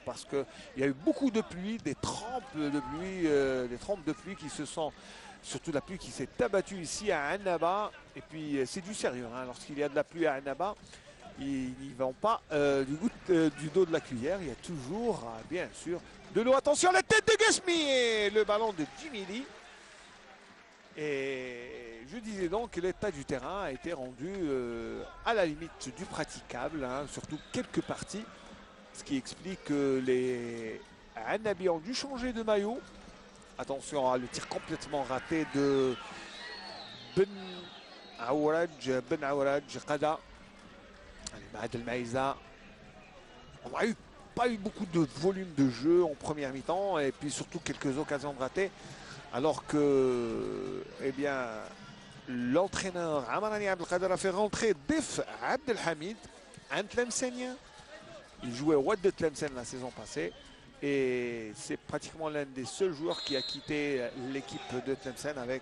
Parce qu'il y a eu beaucoup de pluie, des trempes de pluie qui se sont, surtout la pluie qui s'est abattue ici à Annaba. Et puis c'est du sérieux, hein. Lorsqu'il y a de la pluie à Annaba, ils n'y vont pas du dos de la cuillère. Il y a toujours, bien sûr, de l'eau. Attention, la tête de Gasmi et le ballon de Jimmy Lee. Et je disais donc que l'état du terrain a été rendu à la limite du praticable, hein, surtout quelques parties. Ce qui explique que les Annabi ont dû changer de maillot. Attention à le tir complètement raté de Ben Aouaraj Qada. Allez, El Maïza. On n'a pas eu beaucoup de volume de jeu en première mi-temps et puis surtout quelques occasions de rater. Alors que, eh bien, l'entraîneur Amarani Abdelkader a fait rentrer Def Abdelhamid, un Tlemcenien. Il jouait au Wad de Tlemcen la saison passée et c'est pratiquement l'un des seuls joueurs qui a quitté l'équipe de Tlemcen avec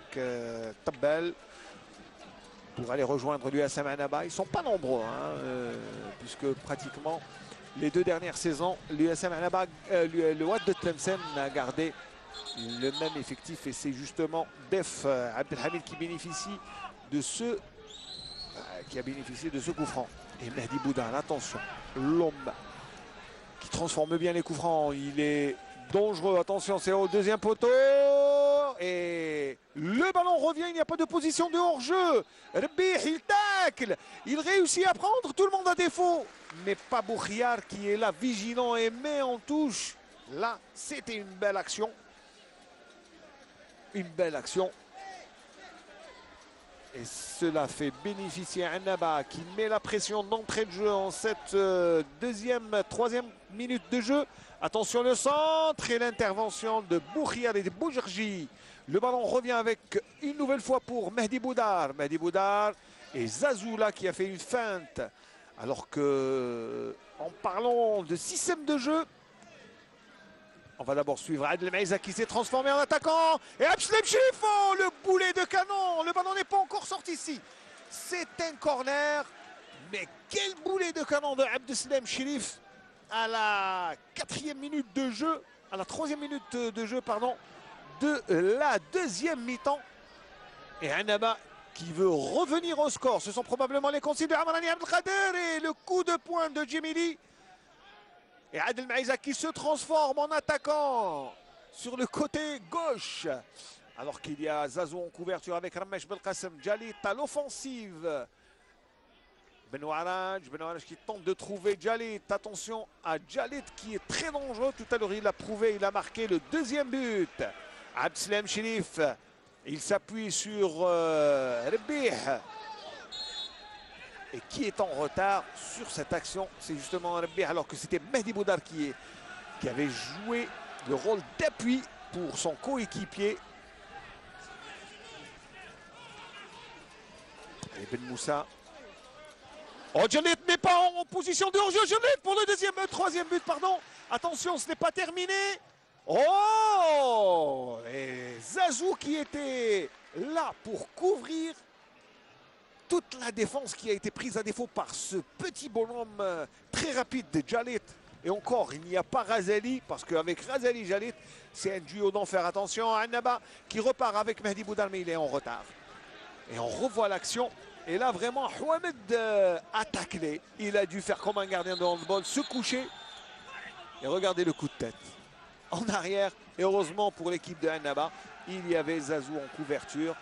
Tabbal pour aller rejoindre l'USM Annaba. Ils ne sont pas nombreux, hein, puisque pratiquement les deux dernières saisons, l'USM Annaba, le Wad de Tlemcen a gardé le même effectif et c'est justement Def Abdelhamid qui bénéficie de ce coup franc. Et Mehdi Boudar, attention, l'homme qui transforme bien les coups francs, il est dangereux, attention, c'est au deuxième poteau et le ballon revient, il n'y a pas de position de hors-jeu. Rebih, il tacle, il réussit à prendre, tout le monde à défaut, mais pas Boukhriar qui est là vigilant et met en touche. Là, c'était une belle action. Une belle action. Et cela fait bénéficier Annaba qui met la pression d'entrée de jeu en cette troisième minute de jeu. Attention le centre et l'intervention de Boukhriar et de Boujerji. Le ballon revient avec une nouvelle fois pour Mehdi Boudar. Mehdi Boudar et Zazoula qui a fait une feinte. Alors que, en parlant de système de jeu, on va d'abord suivre Adel Maïza qui s'est transformé en attaquant. Et Abdelhamid Chérif, oh, le boulet de canon. Le ballon n'est pas encore sorti ici. C'est un corner. Mais quel boulet de canon de Abdelhamid Chérif à la 4e minute de jeu. À la 3e minute de jeu, pardon. De la deuxième mi-temps. Et Annaba qui veut revenir au score. Ce sont probablement les consignes de Amarani Abdelkader. Et le coup de poing de Jimmy Lee. Et Adel Maïza qui se transforme en attaquant sur le côté gauche. Alors qu'il y a Zazou en couverture avec Ramesh Belkacem. Djalit à l'offensive. Benouaraj qui tente de trouver Djalit. Attention à Djalit qui est très dangereux. Tout à l'heure il a prouvé, il a marqué le deuxième but. Abdelhamid Chérif. Il s'appuie sur Rebih. Et qui est en retard sur cette action, c'est justement Rebih, alors que c'était Mehdi Boudar qui avait joué le rôle d'appui pour son coéquipier. Et Ben Moussa. Oh, Djalit n'est pas en position de hors-jeu. Djalit pour le troisième but, pardon. Attention, ce n'est pas terminé. Oh! Et Zazou qui était là pour couvrir toute la défense qui a été prise à défaut par ce petit bonhomme très rapide de Djalit. Et encore, il n'y a pas Razali, parce qu'avec Razali Djalit, c'est un duo d'enfer. Attention à Annaba qui repart avec Mehdi Boudar, mais il est en retard. Et on revoit l'action. Et là, vraiment, Houamed a taclé. Il a dû faire comme un gardien de handball, se coucher. Et regardez le coup de tête. En arrière, et heureusement pour l'équipe de Annaba, il y avait Zazou en couverture.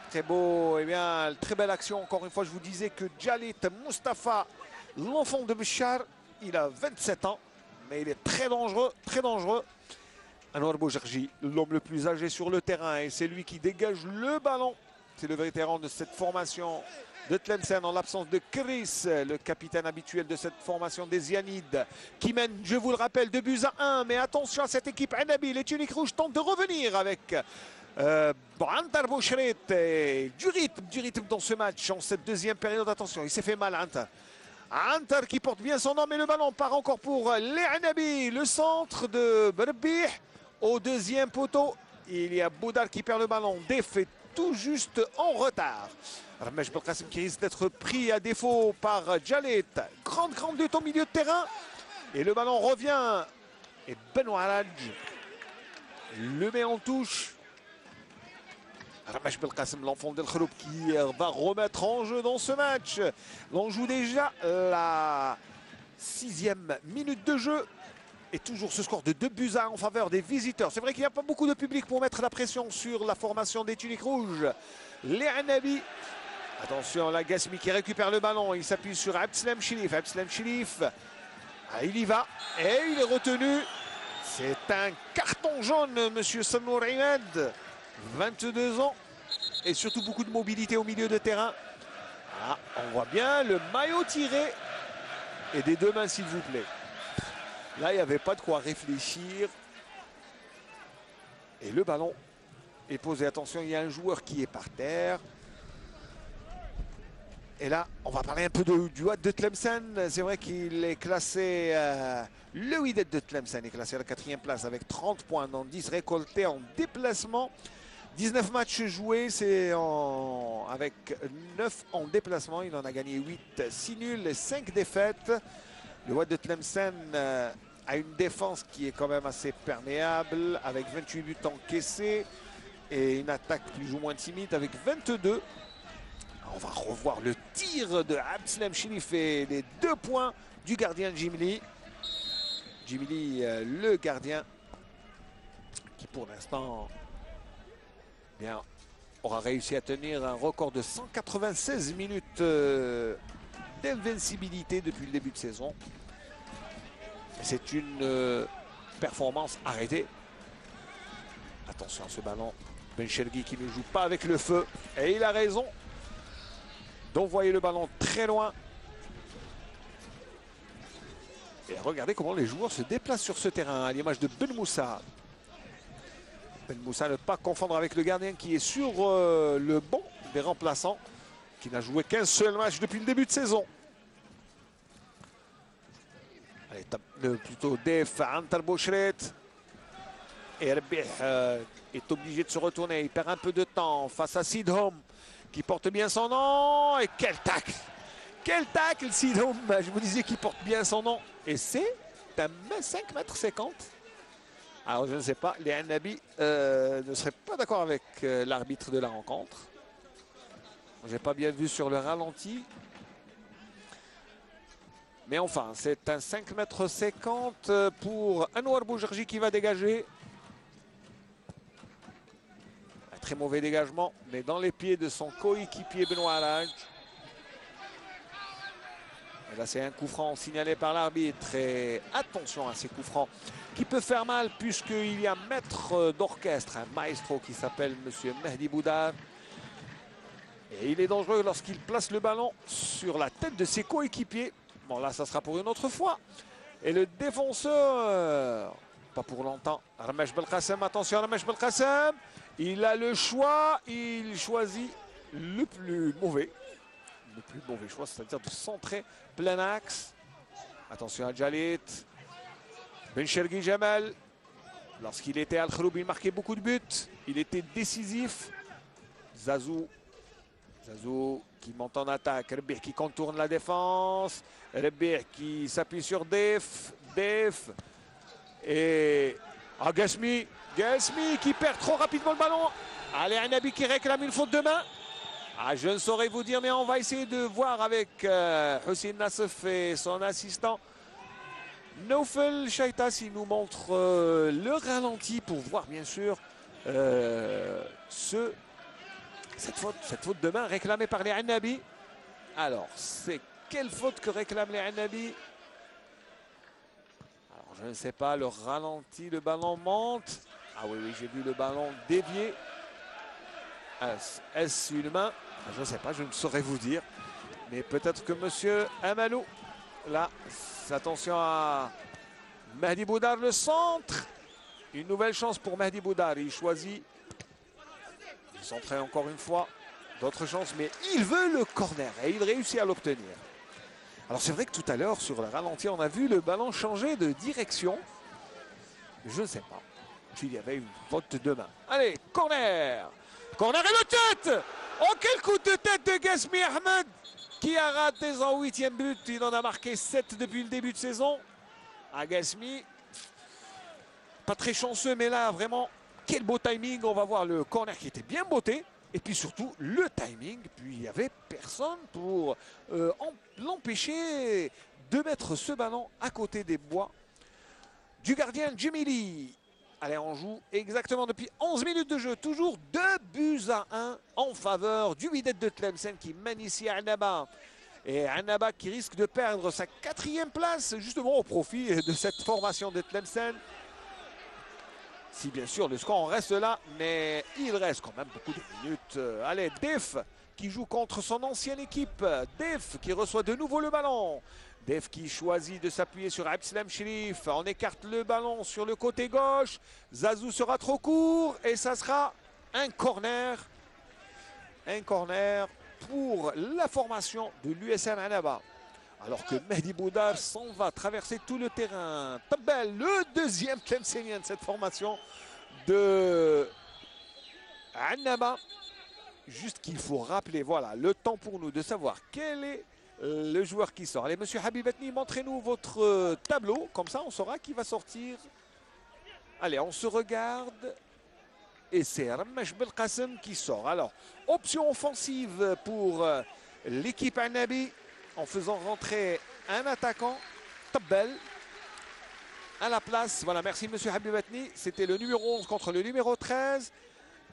Très beau, et bien, très belle action. Encore une fois, je vous disais que Djalit Mustafa, l'enfant de Béchar, il a 27 ans, mais il est très dangereux, très dangereux. Anwar Boujerji, l'homme le plus âgé sur le terrain, et c'est lui qui dégage le ballon. C'est le vétéran de cette formation de Tlemcen, en l'absence de Chris, le capitaine habituel de cette formation des Zianides, qui mène, je vous le rappelle, 2-1. Mais attention à cette équipe Annabi, les tuniques rouges tentent de revenir avec Antar Bouchret et du rythme dans ce match, en cette deuxième période. Attention, il s'est fait mal, Antar. Antar qui porte bien son nom, mais le ballon part encore pour les Annabi. Le centre de Berbih au deuxième poteau. Il y a Boudar qui perd le ballon, défait tout juste en retard. Ramesh Belkacem qui risque d'être pris à défaut par Djalit. Grande lutte au milieu de terrain. Et le ballon revient. Et Benoît Hadj le met en touche. Ramash Belkacem, l'enfant d'El Khroub, qui va remettre en jeu dans ce match. On joue déjà la 6e minute de jeu. Et toujours ce score de 2-1 en faveur des visiteurs. C'est vrai qu'il n'y a pas beaucoup de public pour mettre la pression sur la formation des tuniques rouges. Les Anabi. Attention, la Gasmi qui récupère le ballon. Il s'appuie sur Abdeslam Chilif. Abdeslam Chilif. Ah, il y va. Et il est retenu. C'est un carton jaune, monsieur Sanour Imed. 22 ans. Et surtout beaucoup de mobilité au milieu de terrain. Ah, on voit bien le maillot tiré. Et des deux mains, s'il vous plaît. Là, il n'y avait pas de quoi réfléchir. Et le ballon est posé. Attention, il y a un joueur qui est par terre. Et là, on va parler un peu du Wydad de Tlemcen. C'est vrai qu'il est classé... le Wydad de Tlemcen est classé à la 4e place avec 30 points dans 10 récoltés en déplacement. 19 matchs joués, c'est avec 9 en déplacement. Il en a gagné 8, 6 nuls et 5 défaites. Le Wydad de Tlemcen a une défense qui est quand même assez perméable avec 28 buts encaissés et une attaque plus ou moins timide avec 22. On va revoir le tir de Abdeslam Chilif et les 2 points du gardien Jimli. Jimli, le gardien, qui pour l'instant aura réussi à tenir un record de 196 minutes d'invincibilité depuis le début de saison. C'est une performance arrêtée. Attention à ce ballon. Benchelgi qui ne joue pas avec le feu. Et il a raison d'envoyer le ballon très loin. Et regardez comment les joueurs se déplacent sur ce terrain, à l'image de Ben Moussa. Ben Moussa, ne pas confondre avec le gardien qui est sur le banc des remplaçants, qui n'a joué qu'un seul match depuis le début de saison. Allez, plutôt Def, Antar Bouchret. Et Rebih est obligé de se retourner. Il perd un peu de temps face à Sidhom, qui porte bien son nom. Et quel tacle! Quel tacle, Sidhom! Je vous disais qu'il porte bien son nom. Et c'est un 5,50 m. Alors je ne sais pas, les Anabi ne seraient pas d'accord avec l'arbitre de la rencontre. Je n'ai pas bien vu sur le ralenti. Mais enfin, c'est un 5,50 m pour Anwar Boujarji qui va dégager. Un très mauvais dégagement, mais dans les pieds de son coéquipier Benoît Hadj. Et là, c'est un coup franc signalé par l'arbitre. Et attention à ces coups francs qui peuvent faire mal, puisqu'il y a un maître d'orchestre, un maestro qui s'appelle Monsieur Mehdi Boudar. Et il est dangereux lorsqu'il place le ballon sur la tête de ses coéquipiers. Bon, là, ça sera pour une autre fois. Et le défenseur, pas pour longtemps, Ramash Belkacem, attention Ramash Belkacem. Il a le choix, il choisit le plus mauvais. Le plus mauvais choix, c'est-à-dire de centrer plein axe. Attention à Djalit. Benchelgi Jamal. Lorsqu'il était à Al Khroub, il marquait beaucoup de buts. Il était décisif. Zazou. Zazou qui monte en attaque. Rebih qui contourne la défense. Rebih qui s'appuie sur Def. Def. Et Gasmi. Gasmi qui perd trop rapidement le ballon. Allez, Anabi qui réclame une faute de main. Ah, je ne saurais vous dire, mais on va essayer de voir avec Hussein Nassef et son assistant. Naufel Chaita, s'il nous montre le ralenti pour voir bien sûr cette faute de main réclamée par les Anabi. Alors, c'est quelle faute que réclament les Anabi? Alors, je ne sais pas, le ralenti, le ballon monte. Ah oui, oui, j'ai vu le ballon dévier. Est-ce une main? Je ne sais pas, je ne saurais vous dire. Mais peut-être que monsieur Amalou, là, attention à Mehdi Boudar, le centre. Une nouvelle chance pour Mehdi Boudar. Il choisit de centrer encore une fois. D'autres chances, mais il veut le corner et il réussit à l'obtenir. Alors c'est vrai que tout à l'heure, sur le ralenti, on a vu le ballon changer de direction. Je ne sais pas s'il y avait une faute de main. Allez, corner! Corner et de tête! Oh, quel coup de tête de Gasmi Ahmed qui a raté son 8e but. Il en a marqué 7 depuis le début de saison. Agasmi, pas très chanceux, mais là, vraiment, quel beau timing. On va voir le corner qui était bien botté. Et puis surtout, le timing. Puis il n'y avait personne pour l'empêcher de mettre ce ballon à côté des bois du gardien Djemili. Allez, on joue exactement depuis 11 minutes de jeu. Toujours 2-1 en faveur du Wydad de Tlemcen qui mène ici à Annaba. Et Annaba qui risque de perdre sa 4e place justement au profit de cette formation de Tlemcen. Si bien sûr le score en reste là, mais il reste quand même beaucoup de minutes. Allez, Def qui joue contre son ancienne équipe. Def qui reçoit de nouveau le ballon. Def qui choisit de s'appuyer sur Abdeslam Chérif. On écarte le ballon sur le côté gauche. Zazou sera trop court et ça sera un corner. Un corner pour la formation de l'USM Annaba. Alors que Mehdi Boudar s'en va traverser tout le terrain. Tabel, le deuxième Tlemcenien de cette formation de Annaba. Juste qu'il faut rappeler, voilà, le temps pour nous de savoir quel est le joueur qui sort. Allez, monsieur Habib Atni, montrez-nous votre tableau. Comme ça, on saura qui va sortir. Allez, on se regarde. Et c'est Ramesh Belkacem qui sort. Alors, option offensive pour l'équipe Annabi en faisant rentrer un attaquant, Tabel, à la place. Voilà, merci monsieur Habib Atni. C'était le numéro 11 contre le numéro 13.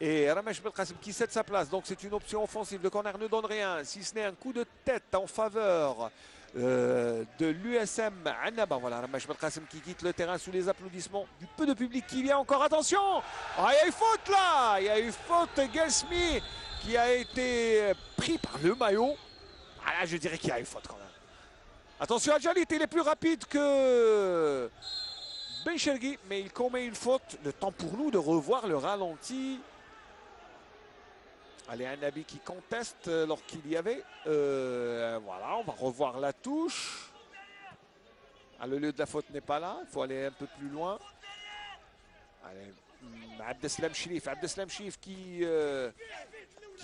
Et Ramesh Belkacem qui cède sa place. Donc c'est une option offensive. Le corner ne donne rien, si ce n'est un coup de tête en faveur de l'USM Annaba. Voilà, Ramesh Belkacem qui quitte le terrain sous les applaudissements du peu de public qui vient encore. Attention, ah, il y a eu faute là. Il y a eu faute. Gasmi qui a été pris par le maillot. Ah là, je dirais qu'il y a eu faute quand même. Attention à Jalit, il est plus rapide que Benchergui, mais il commet une faute. Le temps pour nous de revoir le ralenti. Allez, Annabi qui conteste lorsqu'il y avait. Voilà, on va revoir la touche. Ah, le lieu de la faute n'est pas là. Il faut aller un peu plus loin. Allez, Abdeslam Chérif qui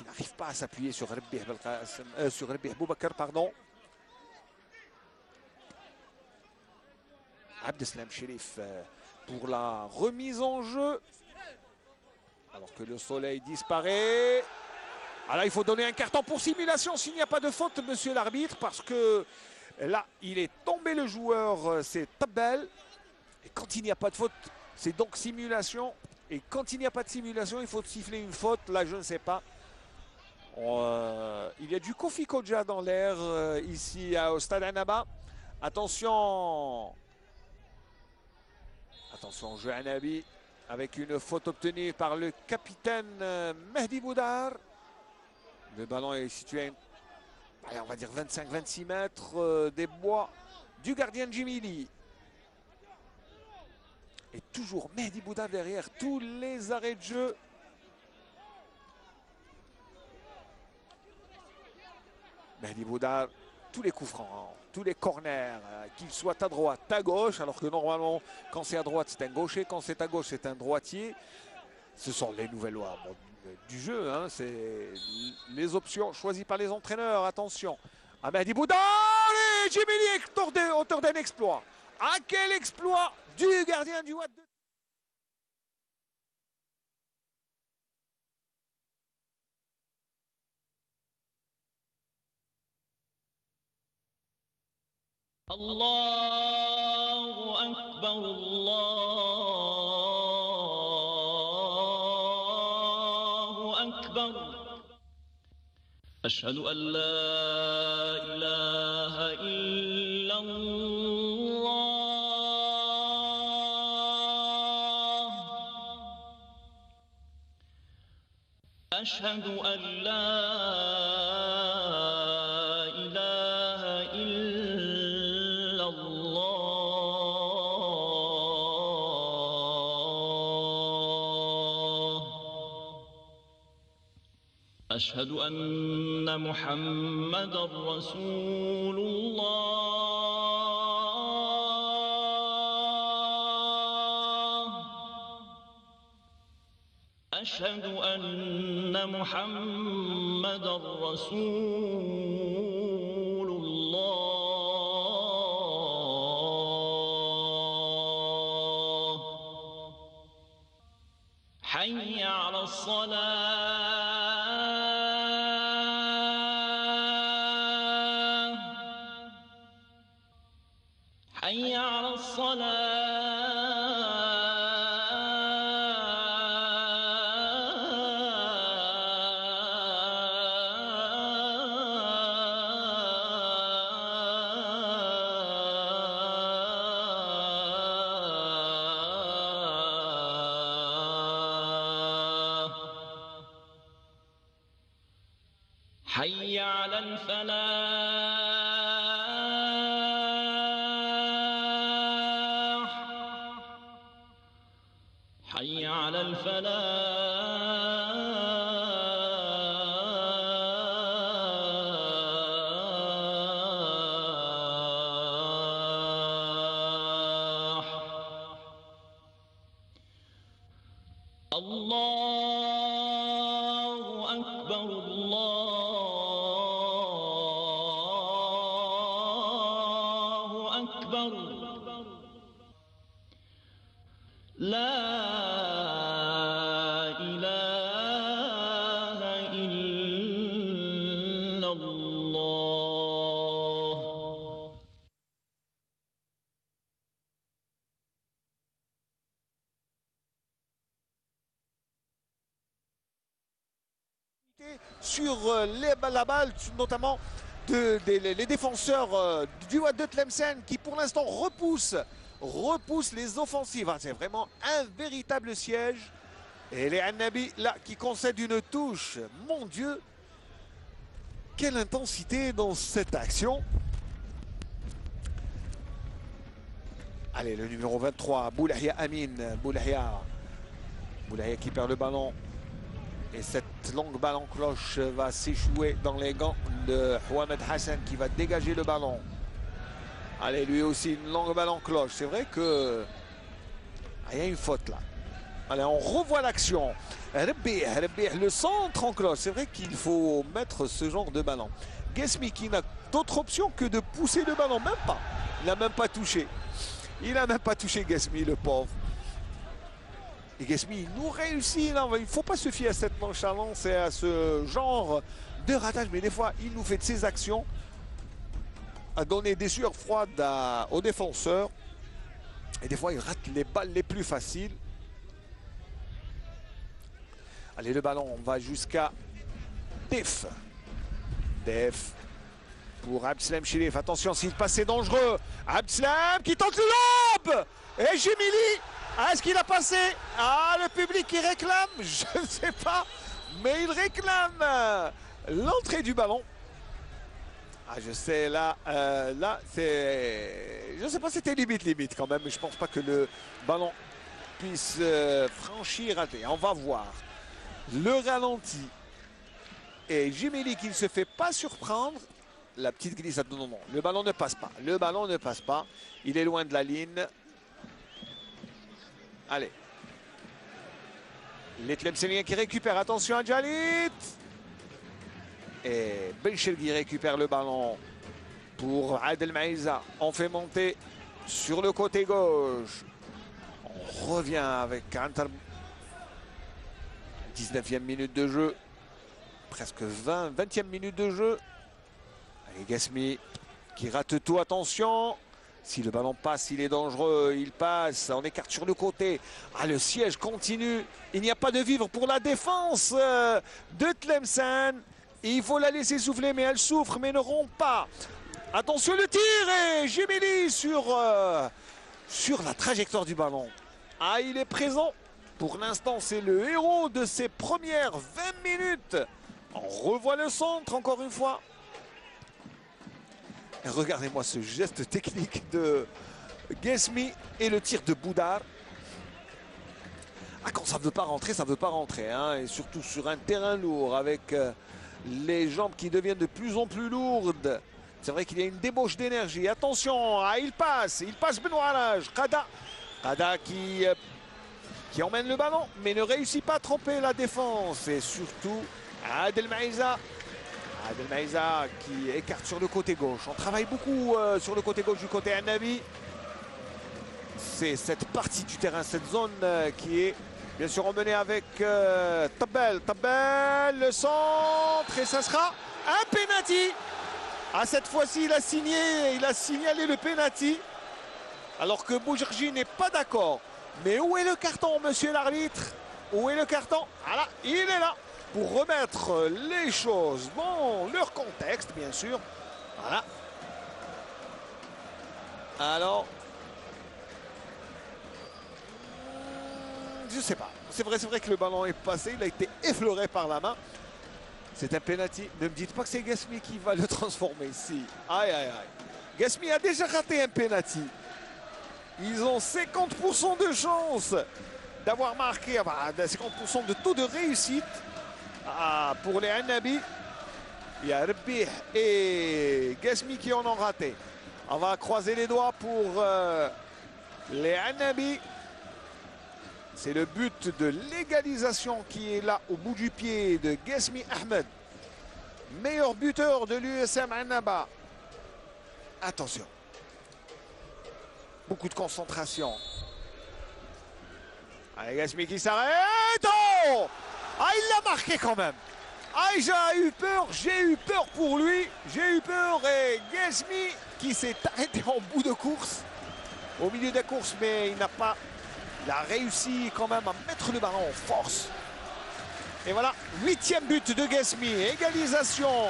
n'arrive pas à s'appuyer sur Rabih Boubacar, pardon. Abdeslam Chérif pour la remise en jeu. Alors que le soleil disparaît. Alors il faut donner un carton pour simulation s'il n'y a pas de faute, monsieur l'arbitre, parce que là, il est tombé le joueur, c'est Tabel. Et quand il n'y a pas de faute, c'est donc simulation. Et quand il n'y a pas de simulation, il faut siffler une faute. Là, je ne sais pas. Il y a du Kofi Kodja dans l'air ici au stade Annaba. Attention. Attention, jeu Annabi avec une faute obtenue par le capitaine Mehdi Boudar. Le ballon est situé à, allez, on va dire 25-26 mètres des bois du gardien Djemili. Et toujours Mehdi Boudar derrière tous les arrêts de jeu. Mehdi Boudar, tous les coups francs, hein, tous les corners, qu'ils soient à droite, à gauche, alors que normalement, quand c'est à droite, c'est un gaucher, quand c'est à gauche, c'est un droitier. Ce sont les nouvelles lois du jeu, hein, c'est les options choisies par les entraîneurs. Attention, à Mehdi Boudar et Djemili, auteur d'un exploit. Ah, quel exploit du gardien du Wad. الله أكبر الله أكبر أشهد أن لا إله إلا الله أشهد أن لا أشهد أن محمدًا رسول الله أشهد أن محمدًا رسول الله حي على الصلاة حي على الصلاة حي على الفلاح حي على الفلاح الله أكبر الله أكبر لا إله إلا الله. Sur la balle, notamment les défenseurs du Wad de Tlemcen qui pour l'instant repoussent les offensives. Hein, c'est vraiment un véritable siège. Et les Annabi là qui concèdent une touche. Mon Dieu, quelle intensité dans cette action. Allez, le numéro 23, Boulahia Amin. Boulahia qui perd le ballon. Et cette longue balle en cloche va s'échouer dans les gants de Mohamed Hassan qui va dégager le ballon. Allez, lui aussi, une longue balle en cloche. C'est vrai que il y a une faute là. Allez, on revoit l'action. Le centre en cloche. C'est vrai qu'il faut mettre ce genre de ballon. Guesmi qui n'a d'autre option que de pousser le ballon. Même pas. Il n'a même pas touché. Il n'a même pas touché Guesmi, le pauvre. Et Guesmi nous réussit. Là, il ne faut pas se fier à cette nonchalance et à ce genre de ratage. Mais des fois, il nous fait de ses actions à donner des sueurs froides aux défenseurs. Et des fois, il rate les balles les plus faciles. Allez, le ballon, on va jusqu'à Def. Def pour Abdeslam Chérif. Attention, s'il passe, c'est dangereux. Abdeslam qui tente le lob. Et Jemili. Est-ce qu'il a passé? Ah, le public qui réclame, je ne sais pas, mais il réclame l'entrée du ballon. Ah, je sais, là c'est... Je ne sais pas, c'était limite quand même, mais je ne pense pas que le ballon puisse franchir. On va voir le ralenti. Et Jemili qui ne se fait pas surprendre. La petite glissade, non, le ballon ne passe pas. Le ballon ne passe pas. Il est loin de la ligne. Allez. Les Tlemceniens qui récupèrent. Attention à Djalit. Et Belchelgi récupère le ballon pour Adel Maïza. On fait monter sur le côté gauche. On revient avec Antar. 19e minute de jeu. Presque 20e minute de jeu. Allez, Guesmi qui rate tout. Attention. Si le ballon passe, il est dangereux, il passe, on écarte sur le côté. Ah, le siège continue. Il n'y a pas de vivre pour la défense de Tlemcen. Il faut la laisser souffler, mais elle souffre, mais ne rompt pas. Attention, le tir et Jemili sur la trajectoire du ballon. Ah, il est présent. Pour l'instant, c'est le héros de ces premières 20 minutes. On revoit le centre encore une fois. Regardez-moi ce geste technique de Guesmi et le tir de Boudar. Ah, quand ça ne veut pas rentrer, ça ne veut pas rentrer. Hein, et surtout sur un terrain lourd avec les jambes qui deviennent de plus en plus lourdes. C'est vrai qu'il y a une débauche d'énergie. Attention, ah, il passe Benoît Qada qui emmène le ballon, mais ne réussit pas à tromper la défense. Et surtout, Adel Maïza. Adel Maïza qui écarte sur le côté gauche. On travaille beaucoup sur le côté gauche du côté Annabi. C'est cette partie du terrain, cette zone qui est Bien sûr, on menait avec Tabel, le centre, et ça sera un penalty. Ah, cette fois-ci, il a signalé le penalty, alors que Bougergi n'est pas d'accord. Mais où est le carton, monsieur l'arbitre? Où est le carton? Voilà, il est là pour remettre les choses dans leur contexte, bien sûr. Voilà. Alors, je sais pas. C'est vrai que le ballon est passé. Il a été effleuré par la main. C'est un penalty. Ne me dites pas que c'est Guesmi qui va le transformer ici. Aïe, aïe, aïe. Guesmi a déjà raté un penalty. Ils ont 50% de chance d'avoir marqué, enfin, 50% de taux de réussite pour les Annabi. Il y a Rebih et Guesmi qui en ont raté. On va croiser les doigts pour les Annabi. C'est le but de l'égalisation qui est là au bout du pied de Guesmi Ahmed. Meilleur buteur de l'USM Annaba. Attention. Beaucoup de concentration. Allez, Guesmi qui s'arrête. Oh, ah, il l'a marqué quand même. Ah, j'ai eu peur pour lui. J'ai eu peur. Et Guesmi qui s'est arrêté en bout de course. Au milieu de la course, mais il a réussi quand même à mettre le ballon en force. Et voilà, 8e but de Guesmi. Égalisation.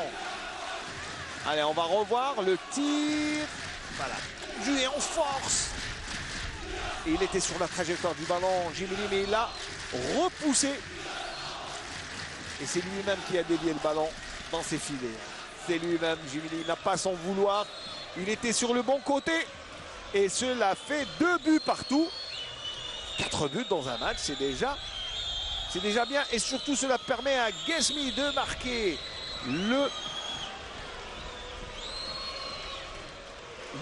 Allez, on va revoir le tir. Voilà, joué en force. Et il était sur la trajectoire du ballon, Jimili, mais il l'a repoussé. Et c'est lui-même qui a dévié le ballon dans ses filets. C'est lui-même, Jimili, il n'a pas son vouloir. Il était sur le bon côté. Et cela fait 2 buts partout. 4 buts dans un match, c'est déjà bien. Et surtout, cela permet à Guesmi de marquer le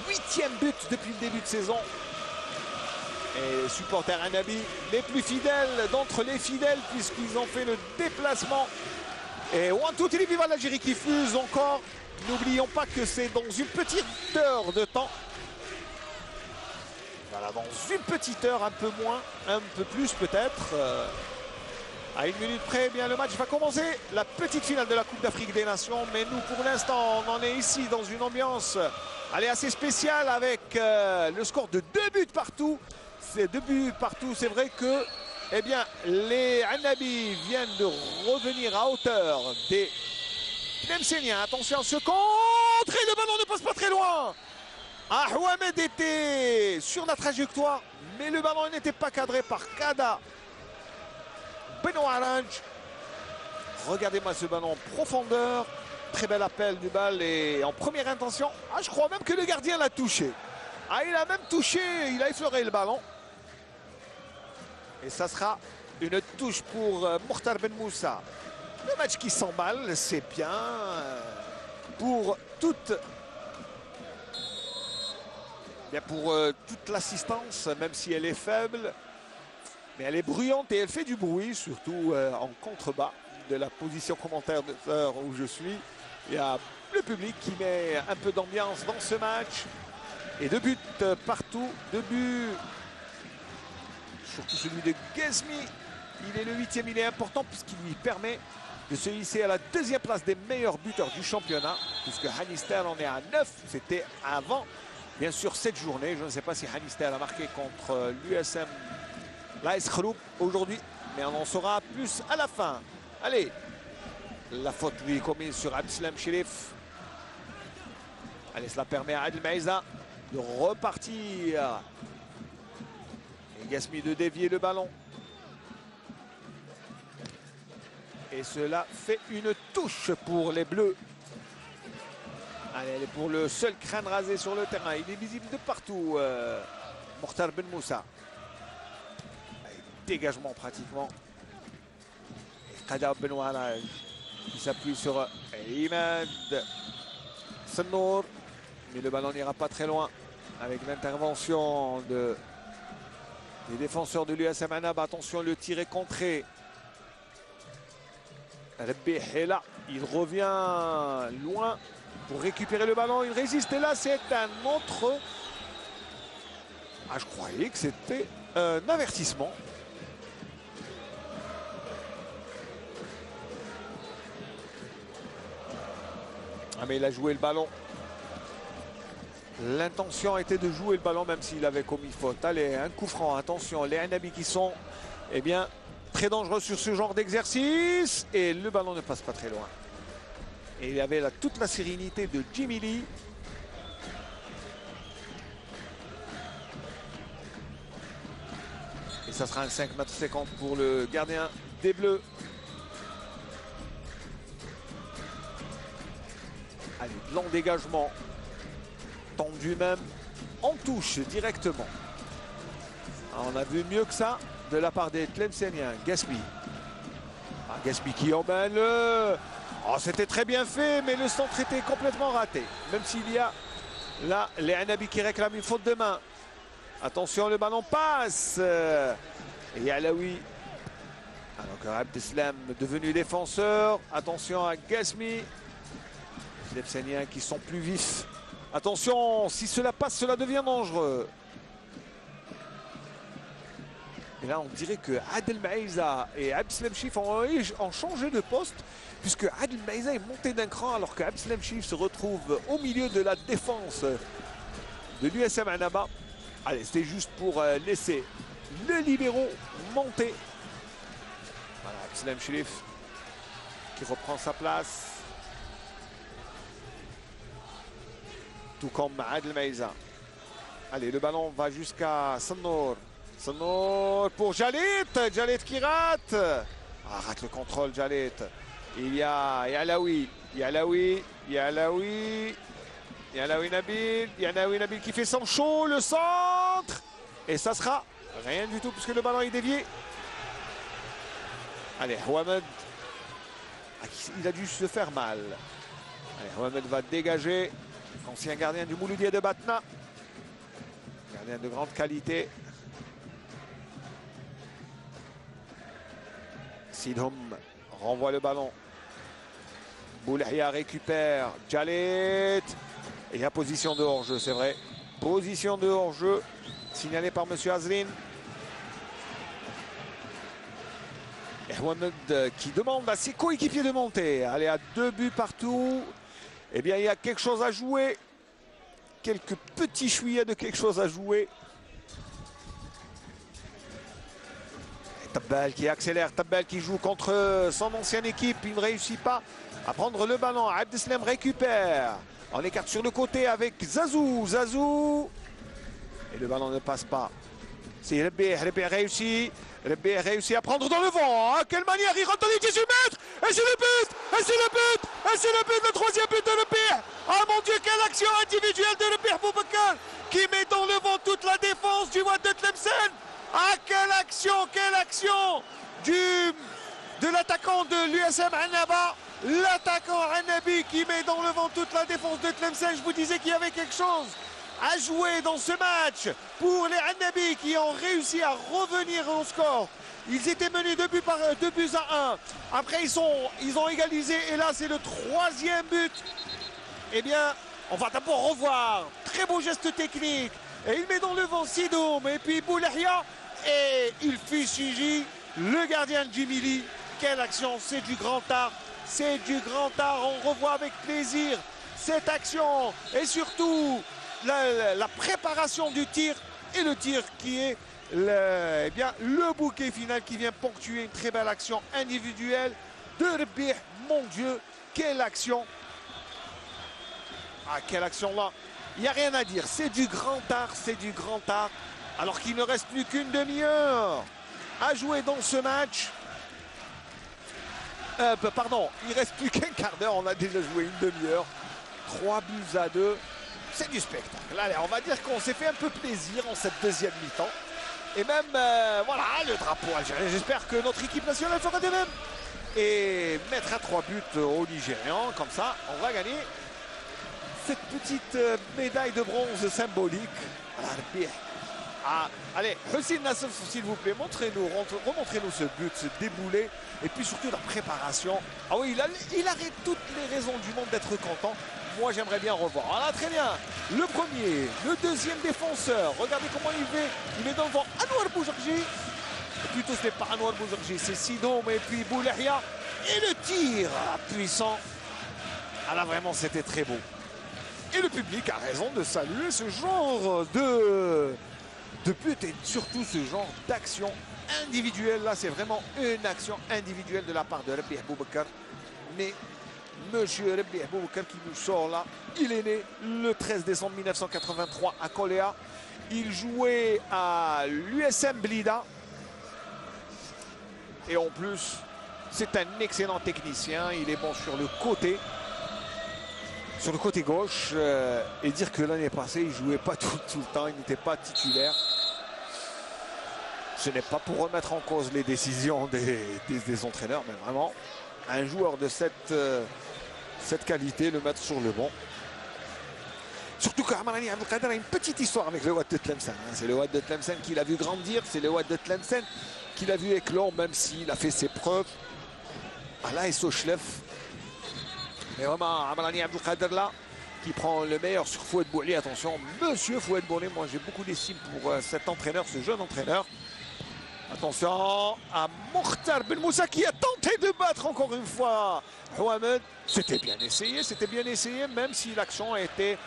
8e but depuis le début de saison. Et les supporters Annabi, les plus fidèles d'entre les fidèles, puisqu'ils ont fait le déplacement. Et Wantou viva l'Algérie qui fuse encore. N'oublions pas que c'est dans une petite heure de temps. Voilà, dans une petite heure, un peu moins, un peu plus peut-être. À 1 minute près, eh bien, le match va commencer. La petite finale de la Coupe d'Afrique des Nations. Mais nous, pour l'instant, on en est ici dans une ambiance assez spéciale avec le score de 2 buts partout. C'est 2 buts partout. C'est vrai que eh bien, les Annabi viennent de revenir à hauteur des Tlemceniens. Attention, ce contre et le ballon ne passe pas très loin. Ahouamed était sur la trajectoire, mais le ballon n'était pas cadré par Kada Benoît Orange. Regardez-moi ce ballon en profondeur. Très bel appel du bal et en première intention. Ah, je crois même que le gardien l'a touché. Ah, il a même touché, il a effleuré le ballon. Et ça sera une touche pour Mokhtar Ben Moussa. Le match qui s'emballe, c'est bien pour toute l'assistance, même si elle est faible. Mais elle est bruyante et elle fait du bruit, surtout en contrebas de la position commentaire où je suis. Il y a le public qui met un peu d'ambiance dans ce match. Et 2 buts partout, 2 buts. Surtout celui de Guesmi. Il est le 8e, il est important puisqu'il lui permet de se hisser à la 2e place des meilleurs buteurs du championnat. Puisque Hanister en est à 9, c'était avant, bien sûr, cette journée. Je ne sais pas si Hanister a marqué contre l'USM l'AS Khroub aujourd'hui, mais on en saura plus à la fin. Allez, la faute lui est commise sur Abdeslam Chérif. Allez, cela permet à Adel Maïza de repartir. Et Guesmi de dévier le ballon. Et cela fait une touche pour les Bleus. Allez, elle est pour le seul crâne rasé sur le terrain. Il est visible de partout. Mokhtar Ben Moussa. Dégagement pratiquement. Kada Benoît qui s'appuie sur Imad Sennour. Mais le ballon n'ira pas très loin avec l'intervention des défenseurs de l'USM Annaba. Attention, le tir est contré. Rebih est là. Il revient loin pour récupérer le ballon. Il résiste et là, c'est un autre. Ah, je croyais que c'était un avertissement. Ah, mais il a joué le ballon. L'intention était de jouer le ballon même s'il avait commis faute. Allez, un coup franc. Attention, les Hanabi qui sont très dangereux sur ce genre d'exercice. Et le ballon ne passe pas très loin. Et il y avait toute la sérénité de Jimmy Lee. Et ça sera un 5,50 m pour le gardien des Bleus. Allez, long dégagement. Tendu même en touche directement. On a vu mieux que ça de la part des Tlemceniens. Gaspi. Gaspi qui emmène le... Oh, c'était très bien fait, mais le centre était complètement raté. Même s'il y a là les Hanabi qui réclament une faute de main. Attention, le ballon passe. Et Yalaoui. Alors que Abdeslam devenu défenseur. Attention à Gasmi. Les Tlemceniens qui sont plus vifs. Attention, si cela passe, cela devient dangereux. Et là, on dirait que Adel Maïza et Abdeslam Chif ont changé de poste, puisque Adel Maïza est monté d'un cran alors que Abdeslam Chif se retrouve au milieu de la défense de l'USM Annaba. Allez, c'était juste pour laisser le libéraux monter. Voilà, Abdeslam Chif qui reprend sa place. Tout comme Adel Maïza. Allez, le ballon va jusqu'à Sanour. Sanour pour Jalit. Jalit qui rate. Rate le contrôle, Jalit. Il y a Yalaoui. Yalaoui Nabil. Yalaoui Nabil qui fait son show. Le centre. Et ça sera rien du tout puisque le ballon est dévié. Allez, Houamed. Il a dû se faire mal. Allez, Houamed va dégager. Ancien gardien du Mouloudia de Batna. Gardien de grande qualité. Sidhoum renvoie le ballon. Boulahia récupère. Jalit. Et il y a position de hors-jeu, c'est vrai. Position de hors-jeu signalée par M. Azlin. Et Houamed qui demande à ses coéquipiers de monter. Allez, à 2 buts partout. Eh bien, il y a quelque chose à jouer. Quelques petits chouïas de quelque chose à jouer. Tabbal qui accélère. Tabbal qui joue contre son ancienne équipe. Il ne réussit pas à prendre le ballon. Abdeslam récupère. On écarte sur le côté avec Zazou. Zazou. Et le ballon ne passe pas. C'est Rebbe. Rebbe réussit. Rebbe réussit à prendre dans le vent. Ah, quelle manière, il rentre dans les 18 mètres. Et c'est le but. Et c'est le but. Et c'est le but, le troisième but de Rebbe. Ah mon Dieu, quelle action individuelle de Rebbe Boubacar qui met dans le vent toute la défense du Wad de Tlemcen. Ah, quelle action de l'attaquant de l'USM Annaba. L'attaquant Hanabi qui met dans le vent toute la défense de Tlemcen. Je vous disais qu'il y avait quelque chose à jouer dans ce match pour les Hanabi qui ont réussi à revenir au score. Ils étaient menés 2 buts à 1. Après, ils ont égalisé et là, c'est le troisième but. Eh bien, on va d'abord revoir. Très beau geste technique. Et il met dans le vent Sidoum et puis Boulahia. Et il fusille le gardien de Jimmy Lee. Quelle action, c'est du grand art. C'est du grand art. On revoit avec plaisir cette action. Et surtout, la préparation du tir. Et le tir qui est le bouquet final qui vient ponctuer une très belle action individuelle de Rebbe. Mon Dieu, quelle action. Ah, quelle action là. Il n'y a rien à dire. C'est du grand art, c'est du grand art. Alors qu'il ne reste plus qu'une demi-heure à jouer dans ce match. Pardon, il ne reste plus qu'un quart d'heure. On a déjà joué une demi-heure. 3 buts à 2. C'est du spectacle. Allez, on va dire qu'on s'est fait un peu plaisir en cette deuxième mi-temps. Et même, voilà, le drapeau algérien. J'espère que notre équipe nationale fera de même. Et mettre à 3 buts aux Nigérians. Comme ça, on va gagner cette petite médaille de bronze symbolique. Allez, Hussein Nassef, s'il vous plaît, remontrez-nous ce but, ce déboulé, et puis surtout la préparation. Ah oui, il a toutes les raisons du monde d'être content. Moi, j'aimerais bien revoir. Voilà, très bien. Le premier, le deuxième défenseur. Regardez comment il fait. Il met devant Anouar Boujarji. Plutôt, ce n'est pas Anouar Boujarji, c'est Sidoum et puis Boulahia. Et le tir puissant Ah là, vraiment, c'était très beau. Et le public a raison de saluer ce genre de but et surtout ce genre d'action individuelle. Là, c'est vraiment une action individuelle de la part de Rabih Boubacar. Mais Monsieur Rabih Boubacar qui nous sort là, il est né le 13 décembre 1983 à Koléa. Il jouait à l'USM Blida. Et en plus, c'est un excellent technicien. Il est bon sur le côté gauche. Et dire que l'année passée, il ne jouait pas tout le temps. Il n'était pas titulaire. Ce n'est pas pour remettre en cause les décisions des entraîneurs, mais vraiment, un joueur de cette qualité, le mettre sur le banc. Surtout qu'Amarani Abdelkader a une petite histoire avec le Wad de Tlemcen. C'est le Wad de Tlemcen qui l'a vu grandir, c'est le Wad de Tlemcen qui l'a vu éclore, même s'il a fait ses preuves à l'AS Ochlef. Mais vraiment, Amarani Abdelkader là, qui prend le meilleur sur Fouad Bouli. Attention, monsieur Fouad Bouli, moi j'ai beaucoup d'estime pour cet entraîneur, ce jeune entraîneur. Attention à Mokhtar Ben Moussa qui a tenté de battre encore une fois Houamed. C'était bien essayé, même si l'action était...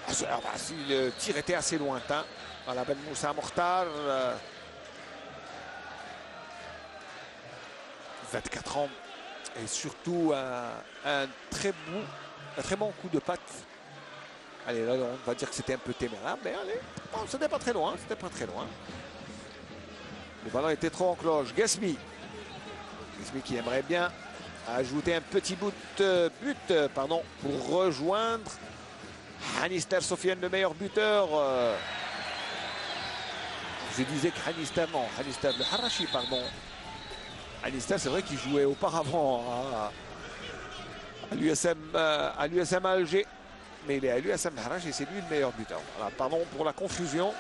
si le tir était assez lointain. Voilà, Ben Moussa Mokhtar. 24 ans. Et surtout un très bon coup de patte. Allez, là, on va dire que c'était un peu téméraire, mais allez, bon, c'était pas très loin, Le ballon était trop en cloche. Gasmi qui aimerait bien ajouter un petit but pour rejoindre Hanister Sofiane, le meilleur buteur. Je disais que Hanister le Harachi, pardon. Hanister, c'est vrai qu'il jouait auparavant à l'USM Alger. Mais il est à l'USM Harachi et c'est lui le meilleur buteur. Voilà, pardon pour la confusion.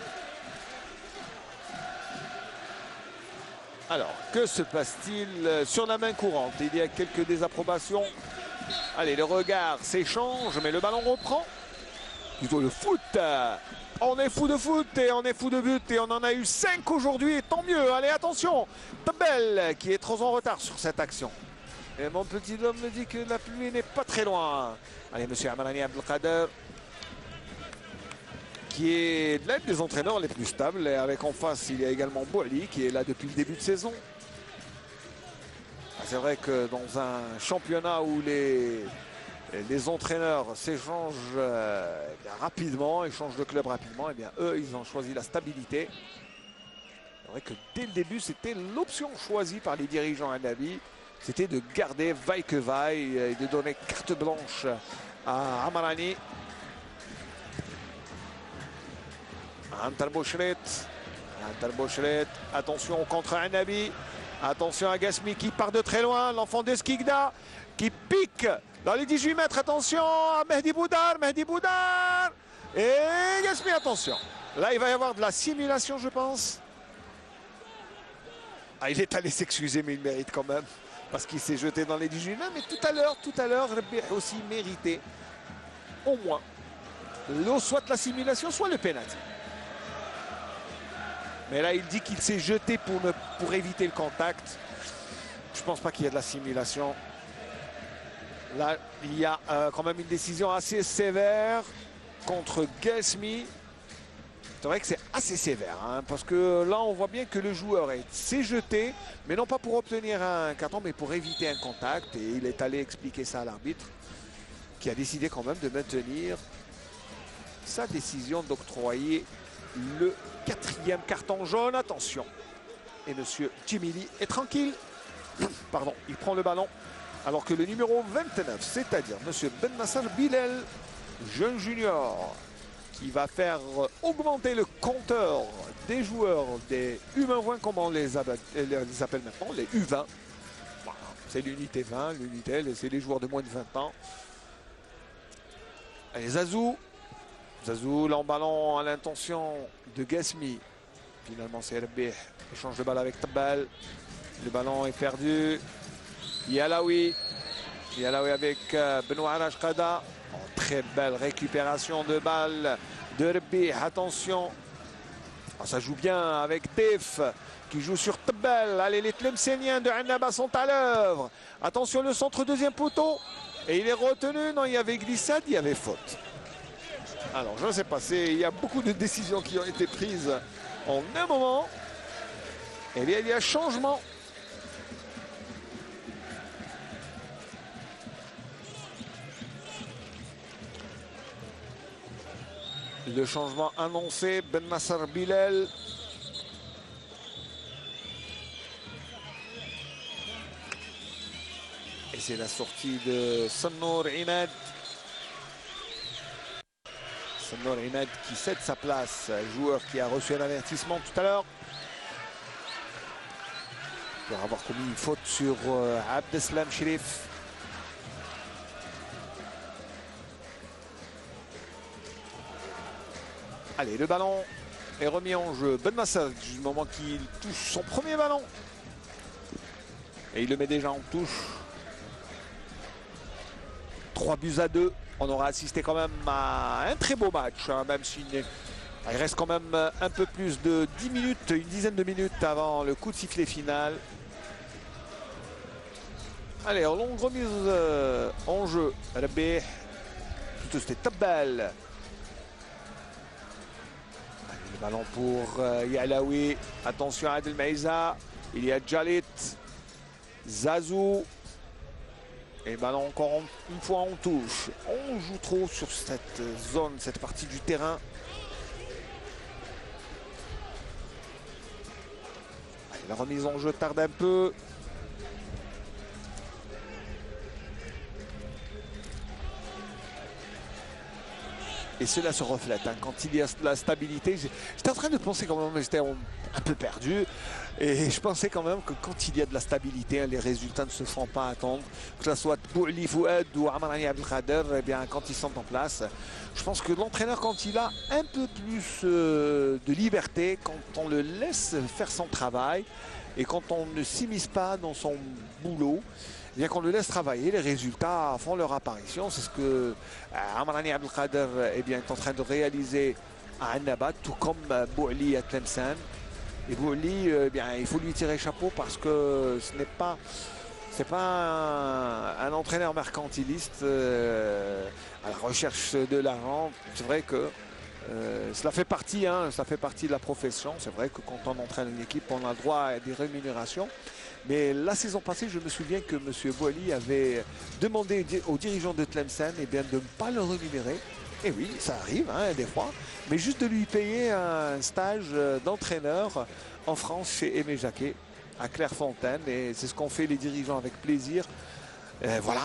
Alors, que se passe-t-il sur la main courante? Il y a quelques désapprobations. Allez, le regard s'échange, mais le ballon reprend. Plutôt le foot. On est fou de foot et on est fou de but et on en a eu 5 aujourd'hui et tant mieux. Allez, attention, Tabel qui est trop en retard sur cette action. Et mon petit homme me dit que la pluie n'est pas très loin. Allez, monsieur Amarani Abdelkader, qui est l'un des entraîneurs les plus stables. Et avec en face, il y a également Boali qui est là depuis le début de saison. C'est vrai que dans un championnat où les entraîneurs s'échangent rapidement, ils changent de club rapidement, et bien eux, ils ont choisi la stabilité. C'est vrai que dès le début, c'était l'option choisie par les dirigeants à Nabi. C'était de garder vaille que vaille et de donner carte blanche à Amarani. Antar Bouchret, attention contre Anabi, attention à Gasmi qui part de très loin, l'enfant de Skigda qui pique dans les 18 mètres, attention à Mehdi Boudar, et Gasmi, attention. Là, il va y avoir de la simulation, je pense. Ah, il est allé s'excuser, mais il mérite quand même, parce qu'il s'est jeté dans les 18 mètres, mais tout à l'heure, Rabih aussi mérité, au moins, soit la simulation, soit le pénalty. Mais là, il dit qu'il s'est jeté pour éviter le contact. Je ne pense pas qu'il y ait de la simulation. Là, il y a quand même une décision assez sévère contre Gasmi. C'est vrai que c'est assez sévère, hein, parce que là, on voit bien que le joueur s'est jeté, mais non pas pour obtenir un carton, mais pour éviter un contact. Et il est allé expliquer ça à l'arbitre, qui a décidé quand même de maintenir sa décision d'octroyer le 4e carton jaune. Attention. Et monsieur Djimili est tranquille. Pardon, il prend le ballon. Alors que le numéro 29, c'est-à-dire monsieur Ben Nassar Bilal, jeune junior, qui va faire augmenter le compteur des joueurs des U20, comme on les appelle maintenant, les U20. Voilà, c'est l'unité 20, c'est les joueurs de moins de 20 ans. Allez, Zazou, là en ballon à l'intention de Gasmi. Finalement, c'est Rabih qui échange de balle avec Tabal. Le ballon est perdu. Yalaoui avec Benoît Rajkada. Oh, très belle récupération de balle de Rabih. Attention. Oh, ça joue bien avec Def qui joue sur Tabal. Allez, les Tlemceniens de Annaba sont à l'œuvre. Attention, le centre, deuxième poteau. Et il est retenu. Non, il y avait glissade, il y avait faute. Alors, je ne sais pas. Il y a beaucoup de décisions qui ont été prises en un moment. Et bien, il y a changement. Le changement annoncé, Ben Nasser Bilal. Et c'est la sortie de Sannour Imad. Sannour Imad qui cède sa place, joueur qui a reçu un avertissement tout à l'heure. Il va avoir commis une faute sur Abdeslam Chérif. Allez, le ballon est remis en jeu. Ben Nasser, du moment qu'il touche son premier ballon. Et il le met déjà en touche. 3-2. On aura assisté quand même à un très beau match, hein, même s'il reste quand même un peu plus de 10 minutes, une dizaine de minutes avant le coup de sifflet final. Allez, longue remise en jeu. Rabih, plutôt c'était Tabbal. Le ballon pour Yalawi. Attention à Adel Maïza. Il y a Djalit. Zazou. Et le ballon encore une fois en touche. On joue trop sur cette zone, cette partie du terrain. Allez, la remise en jeu tarde un peu. Et cela se reflète hein, quand il y a de la stabilité. J'étais en train de penser quand même, j'étais un peu perdu. Et je pensais quand même que quand il y a de la stabilité, hein, les résultats ne se font pas attendre. Que ce soit Bouali Fouad ou Amarani Abdelkader, eh bien, quand ils sont en place, je pense que l'entraîneur, quand il a un peu plus de liberté, quand on le laisse faire son travail et quand on ne s'immisce pas dans son boulot, bien qu'on le laisse travailler, les résultats font leur apparition. C'est ce que Amarani Abdelkader est en train de réaliser à Annaba, tout comme Bouali à Tlemcen. Et Bouali, il faut lui tirer chapeau parce que ce n'est pas un entraîneur mercantiliste à la recherche de l'argent. C'est vrai que cela fait partie de la profession. C'est vrai que quand on entraîne une équipe, on a droit à des rémunérations. Mais la saison passée, je me souviens que M. Bouali avait demandé aux dirigeants de Tlemcen de ne pas le rémunérer. Et oui, ça arrive hein, des fois, mais juste de lui payer un stage d'entraîneur en France chez Aimé Jacquet, à Clairefontaine. Et c'est ce qu'ont fait les dirigeants avec plaisir. Voilà.